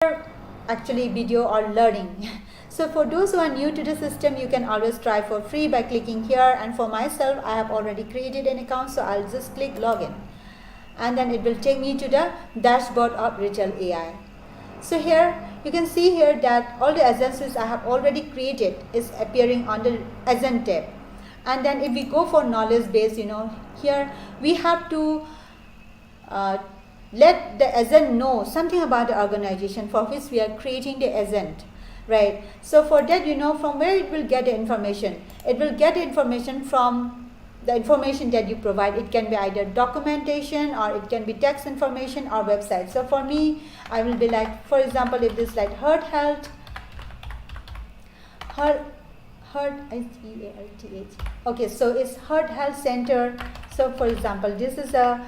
actually video or learning. So for those who are new to the system, you can always try for free by clicking here, and for myself I have already created an account, so I'll just click login and then it will take me to the dashboard of Retell AI. So here you can see here that all the agents I have already created is appearing on the agent tab. And then if we go for knowledge base, here we have to let the agent know something about the organization for which we are creating the agent, right? So for that, from where it will get the information? It will get the information from the information that you provide. It can be either documentation, or it can be text information, or website. So for me, I will be like, for example, if this like Heart Health, Heart Health, okay, so it's Heart Health Center. So for example, this is a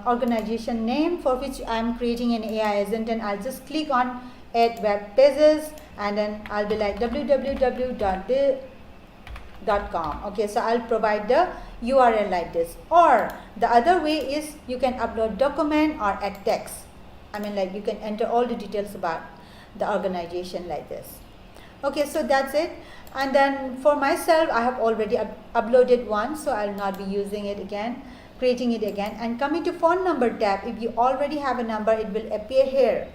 organization name for which I am creating an AI agent, and I'll just click on add web pages, and then I'll be like www.com. okay, so I'll provide the URL like this. Or the other way is you can upload document or add text. I mean, like, you can enter all the details about the organization like this. Okay, so that's it. And then for myself, I have already uploaded one, so I'll not be using it again, creating it again. And coming to phone number tab, if you already have a number, it will appear here.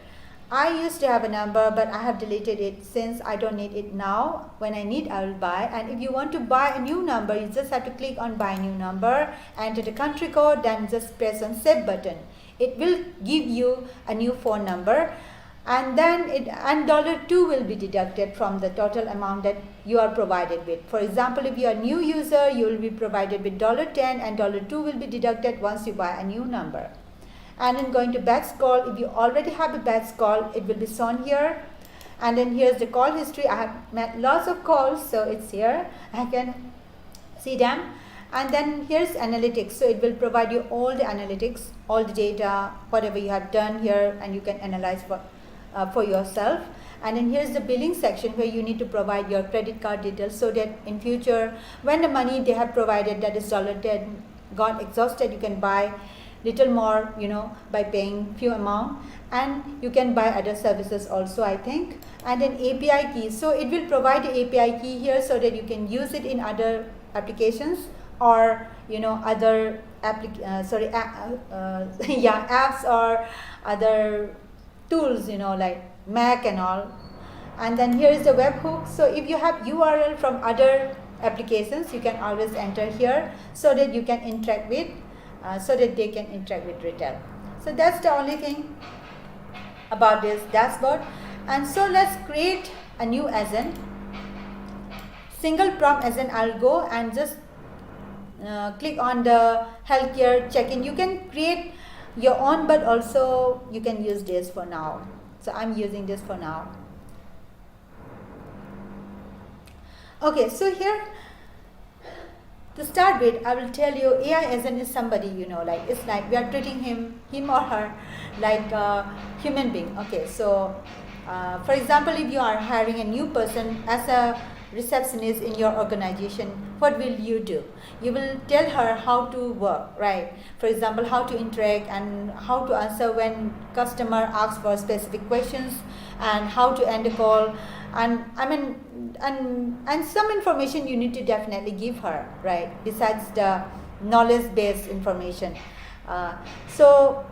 I used to have a number, but I have deleted it since I don't need it now. When I need, I will buy. And if you want to buy a new number, you just have to click on buy new number, enter the country code, then just press on save button. It will give you a new phone number, and then $2 will be deducted from the total amount that you are provided with. For example, if you are a new user, you will be provided with $10, and $2 will be deducted once you buy a new number. And then going to batch call, if you already have a batch call, it will be shown here. And then here's the call history. I have made lots of calls, so it's here. I can see them. And then here's analytics, so it will provide you all the analytics, all the data, whatever you have done here, and you can analyze for yourself. And then here's the billing section, where you need to provide your credit card details, so that in future, when the money they have provided, that is $10, got exhausted, you can buy little more, by paying few amount, and you can buy other services also, I think. And then API key, so it will provide the API key here, so that you can use it in other applications, or other apps or other tools, like Mac and all. And then here is the webhook, so if you have URL from other applications, you can always enter here, so that you can interact with so that they can interact with Retell. So that's the only thing about this dashboard. And so let's create a new agent, single prompt agent. I'll go and just click on the healthcare check-in. You can create your own, but also you can use this for now. So I'm using this for now. Okay, so here to start with, I will tell you, AI agent is somebody, like, it's like we are treating him or her like a human being. Okay, so for example, if you are hiring a new person as a receptionist in your organization, what will you do? You will tell her how to work, right? For example, how to interact and how to answer when customer asks for specific questions, and how to end a call, and and some information you need to definitely give her, right? Besides the knowledge-based information. So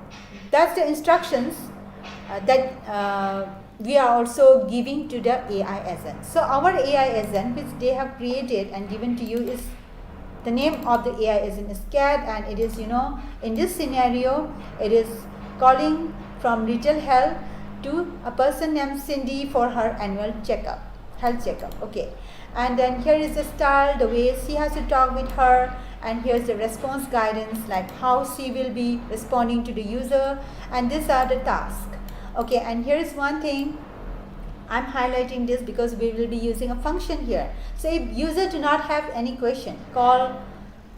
that's the instructions that we are also giving to the AI agent. So our AI agent, which they have created and given to you, is the name of the AI agent is Cat, and it is, in this scenario, it is calling from Retell Health to a person named Cindy for her annual checkup, health checkup. Okay, and then here is the style, the way she has to talk with her, and here's the response guidance, like how she will be responding to the user, and these are the tasks. Okay, and here is one thing, I'm highlighting this because we will be using a function here. So if user do not have any question, call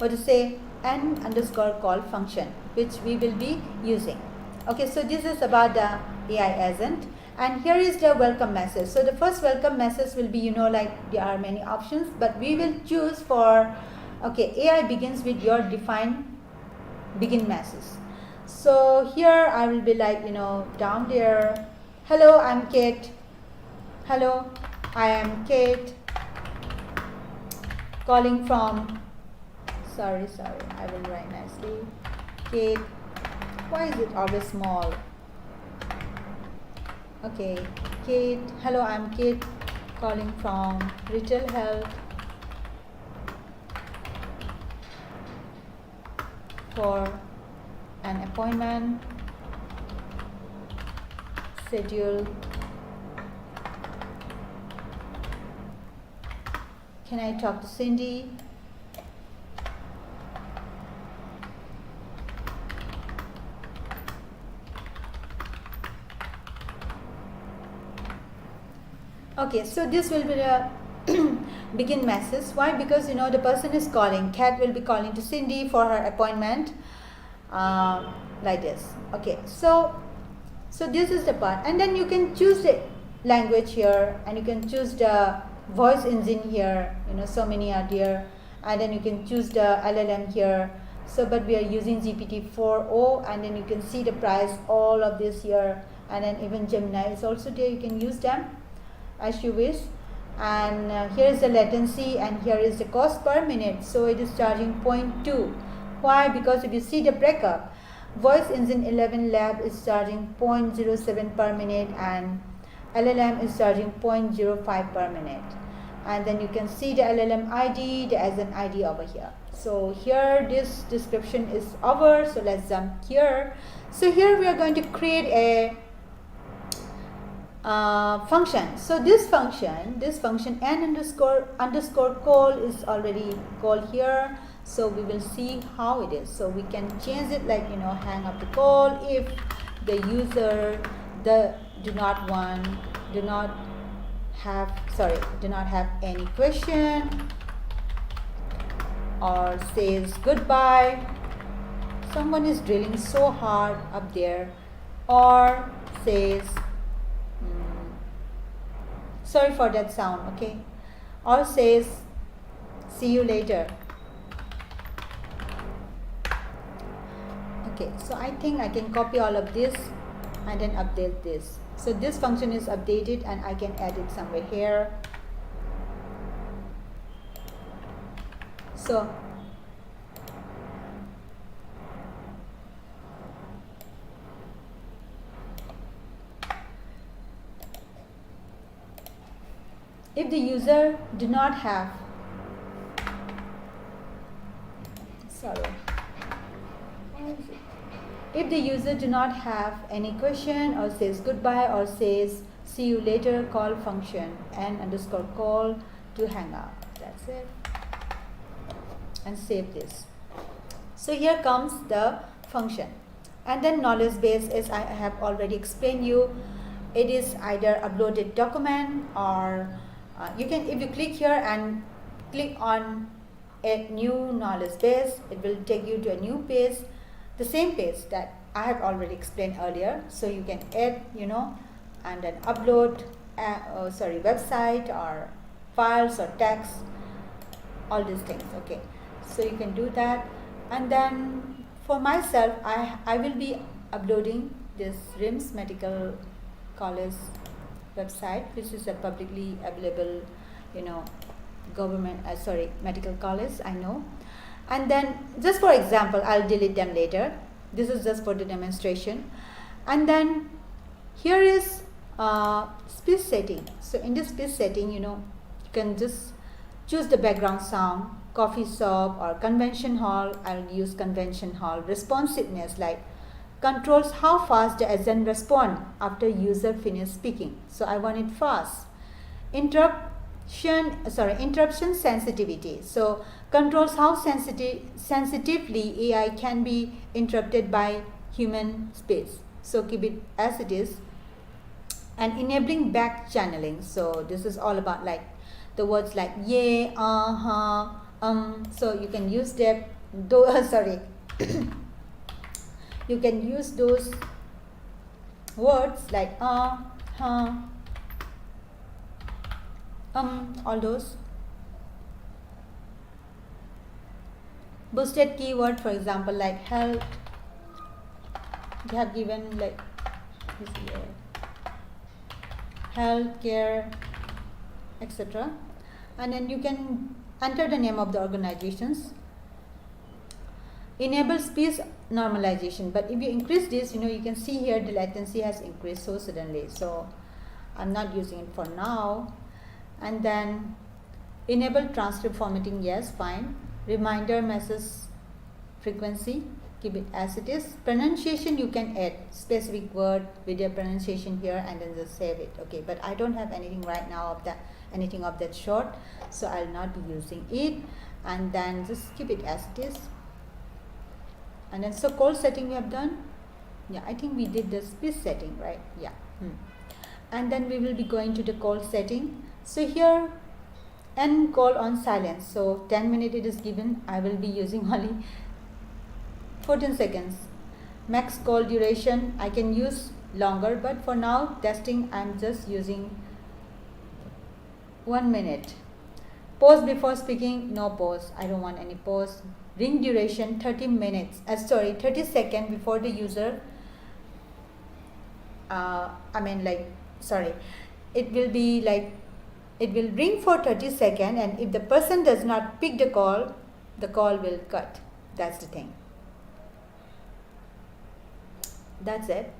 n_call function, which we will be using. Okay, so this is about the AI agent. And here is the welcome message. So the first welcome message will be, like, there are many options, but we will choose for, okay, AI begins with your defined begin message. So here I will be like, down there, Hello, I'm Kate. Hello, I am Kate. Calling from, sorry, I will write nicely. Kate, why is it always small? Okay, Kate, hello, I'm Kate, calling from Retell Health for an appointment schedule. Can I talk to Cindy? Okay, so this will be the begin message. Why? Because the person is calling. Kat will be calling to Cindy for her appointment, like this. Okay, so this is the part, and then you can choose the language here, and you can choose the voice engine here. So many are there, and then you can choose the LLM here. So, but we are using GPT-4o, and then you can see the price, all of this here, and then even Gemini is also there. You can use them as you wish. And here is the latency, and here is the cost per minute. So it is charging 0.2. Why? Because if you see the breakup, Voice Engine 11 Lab is charging 0.07 per minute, and LLM is charging 0.05 per minute. And then you can see the LLM ID, the SN ID over here. So here this description is over. So let's jump here. So here we are going to create a function. So this function n underscore call is already called here. So we will see how it is. So we can change it like hang up the call if the user do not have any question, or says goodbye. Someone is drilling so hard up there, or says sorry for that sound, okay, or says see you later. Okay, so I think I can copy all of this and then update this. So this function is updated, and I can add it somewhere here. So if the user do not have, if the user do not have any question, or says goodbye, or says see you later, call function n underscore call to hang up. That's it. And save this. So here comes the function. And then knowledge base, as I have already explained you, it is either uploaded document, or you can, if you click here and click on a new knowledge base, it will take you to a new page, the same page that I have already explained earlier. So you can add, and then upload website or files or text, all these things. Okay, so you can do that. And then for myself, I will be uploading this RIMS Medical College website, which is a publicly available government medical college, I know. And then just for example, I'll delete them later. This is just for the demonstration. And then here is speech setting. So in this speech setting, you can just choose the background sound, coffee shop or convention hall. I'll use convention hall. Responsiveness, like controls how fast the agent respond after user finish speaking. So I want it fast. Interruption sensitivity. So controls how sensitively AI can be interrupted by human speech. So keep it as it is. And enabling back channeling. So this is all about like the words like yeah, so you can use that. You can use those words like all those. Boosted keyword, for example, like health. They have given like this here. healthcare, etc. And then you can enter the name of the organizations. Enable speech normalization, but if you increase this, you can see here the latency has increased so suddenly, so I'm not using it for now. And then enable transcript formatting, yes, fine. Reminder message frequency, keep it as it is. Pronunciation, you can add specific word with your pronunciation here and then just save it. Okay, but I don't have anything right now of that, anything of that sort, so I'll not be using it. And then just keep it as it is. And then so call setting we have done. Yeah, I think we did the speech setting, right? Yeah. And then we will be going to the call setting. So here, end call on silence. So 10 minutes it is given. I will be using only 14 seconds. Max call duration, I can use longer, but for now testing I'm just using 1 minute. Pause before speaking, no pause. I don't want any pause. Ring duration 30 seconds before the user. It will be like, it will ring for 30 seconds, and if the person does not pick the call will cut. That's the thing. That's it.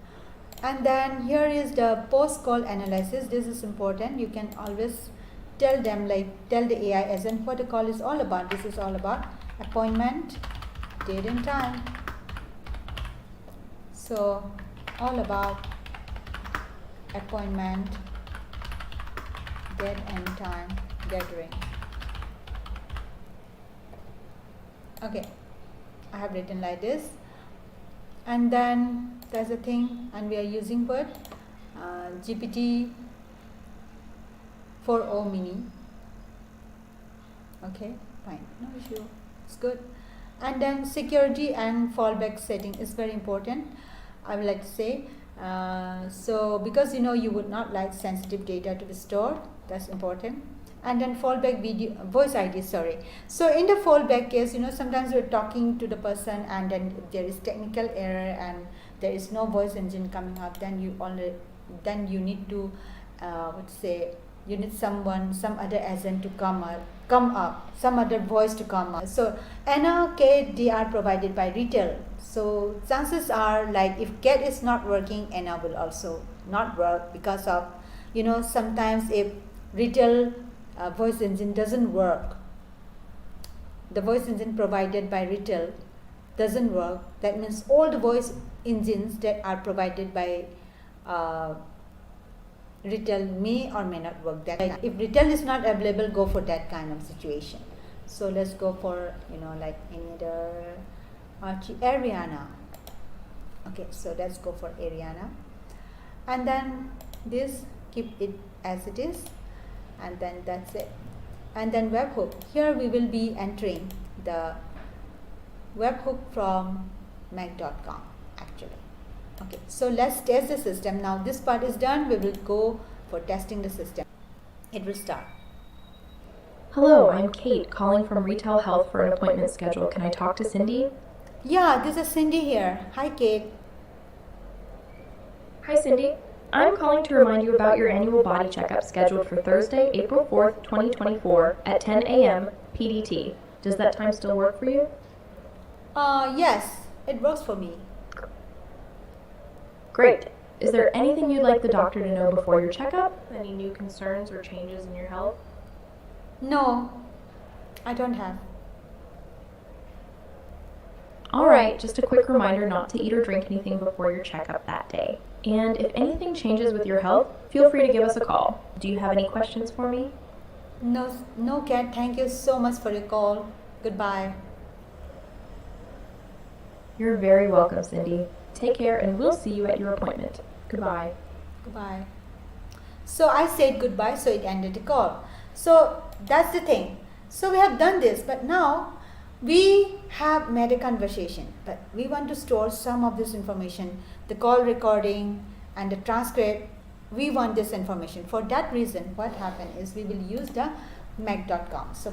And then here is the post call analysis. This is important. You can always tell them, tell the AI agent what the call is all about. This is all about appointment, date and time. So all about appointment, date and time gathering. Okay, I have written like this. And then that's the thing, and we are using what? GPT 4o mini. Okay, fine, no issue, it's good. And then security and fallback setting is very important, I would like to say. So because you would not like sensitive data to be stored, that's important. And then fallback voice ID, sorry. So in the fallback case, sometimes we're talking to the person and then if there is technical error and there is no voice engine coming up, then you need to you need some other agent to come up, some other voice to come up. So Anna, Kate, they are provided by Retell. So chances are, like, if Kate is not working, Anna will also not work, because of sometimes if Retell voice engine doesn't work, the voice engine provided by Retell doesn't work, that means all the voice engines that are provided by Retell may or may not work. That if Retell is not available, go for that kind of situation. So let's go for like any other Ariana. Okay, so let's go for Ariana, and then this, keep it as it is, and then that's it. And then webhook, here we will be entering the webhook from mac.com actually. Okay, so let's test the system. Now this part is done, we will go for testing the system. It will start. Hello, I'm Kate, calling from Retell Health for an appointment schedule. Can I talk to Cindy? Yeah, this is Cindy here. Hi, Kate. Hi, Cindy. I'm calling to remind you about your annual body checkup scheduled for Thursday, April 4th, 2024 at 10 a.m. PDT. Does that time still work for you? Yes, it works for me. Great. Is there anything you'd like the doctor to know before your checkup? Any new concerns or changes in your health? No, I don't have. Alright, just a quick reminder not to eat or drink anything before your checkup that day. And if anything changes with your health, feel free to give us a call. Do you have any questions for me? No, Kat, thank you so much for your call. Goodbye. You're very welcome, Cindy. Take care, and we'll see you at your appointment. Goodbye. Goodbye. So I said goodbye, so it ended the call. So that's the thing. So we have done this, but now we have made a conversation, but we want to store some of this information, the call recording and the transcript. We want this information. For that reason, what happened is we will use the mac.com. So